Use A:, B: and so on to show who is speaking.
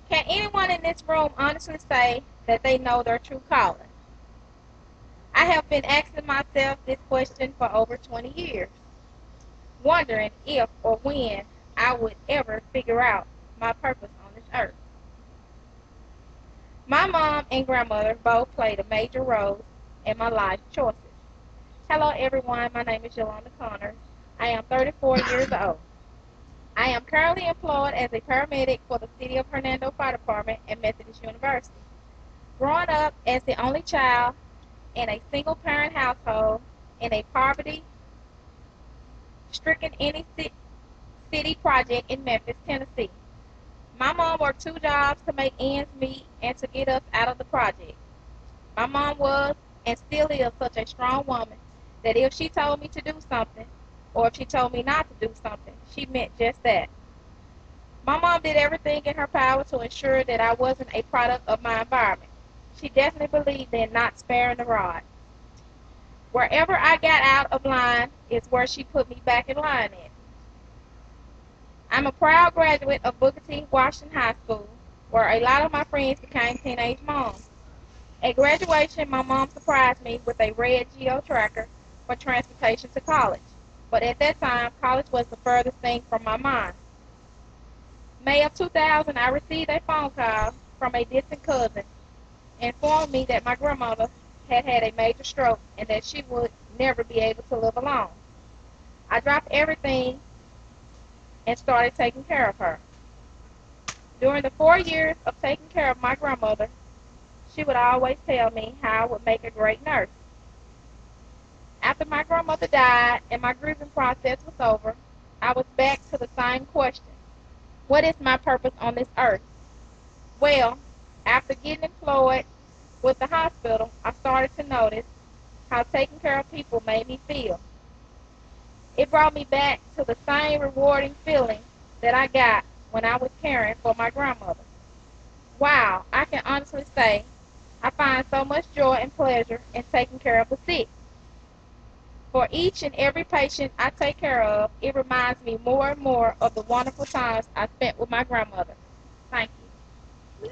A: Can anyone in this room honestly say that they know their true calling? I have been asking myself this question for over 20 years, wondering if or when I would ever figure out my purpose on this earth. My mom and grandmother both played a major role in my life choices. Hello everyone, my name is Yolanda. I am 34 years old. I am currently employed as a paramedic for the City of Hernando Fire Department at Methodist University. Growing up as the only child in a single-parent household in a poverty-stricken inner-city project in Memphis, Tennessee. My mom worked 2 jobs to make ends meet and to get us out of the project. My mom was and still is such a strong woman that if she told me to do something, or if she told me not to do something, she meant just that. My mom did everything in her power to ensure that I wasn't a product of my environment. She definitely believed in not sparing the rod. Wherever I got out of line is where she put me back in line at. I'm a proud graduate of Booker T. Washington High School, where a lot of my friends became teenage moms. At graduation, my mom surprised me with a red Geo Tracker for transportation to college. But at that time, college was the furthest thing from my mind. May of 2000, I received a phone call from a distant cousin informed me that my grandmother had had a major stroke and that she would never be able to live alone. I dropped everything and started taking care of her. During the 4 years of taking care of my grandmother, she would always tell me how I would make a great nurse. After my grandmother died and my grieving process was over, I was back to the same question. What is my purpose on this earth? Well, after getting employed with the hospital, I started to notice how taking care of people made me feel. It brought me back to the same rewarding feeling that I got when I was caring for my grandmother. Wow, I can honestly say I find so much joy and pleasure in taking care of the sick. For each and every patient I take care of, it reminds me more and more of the wonderful times I spent with my grandmother. Thank you.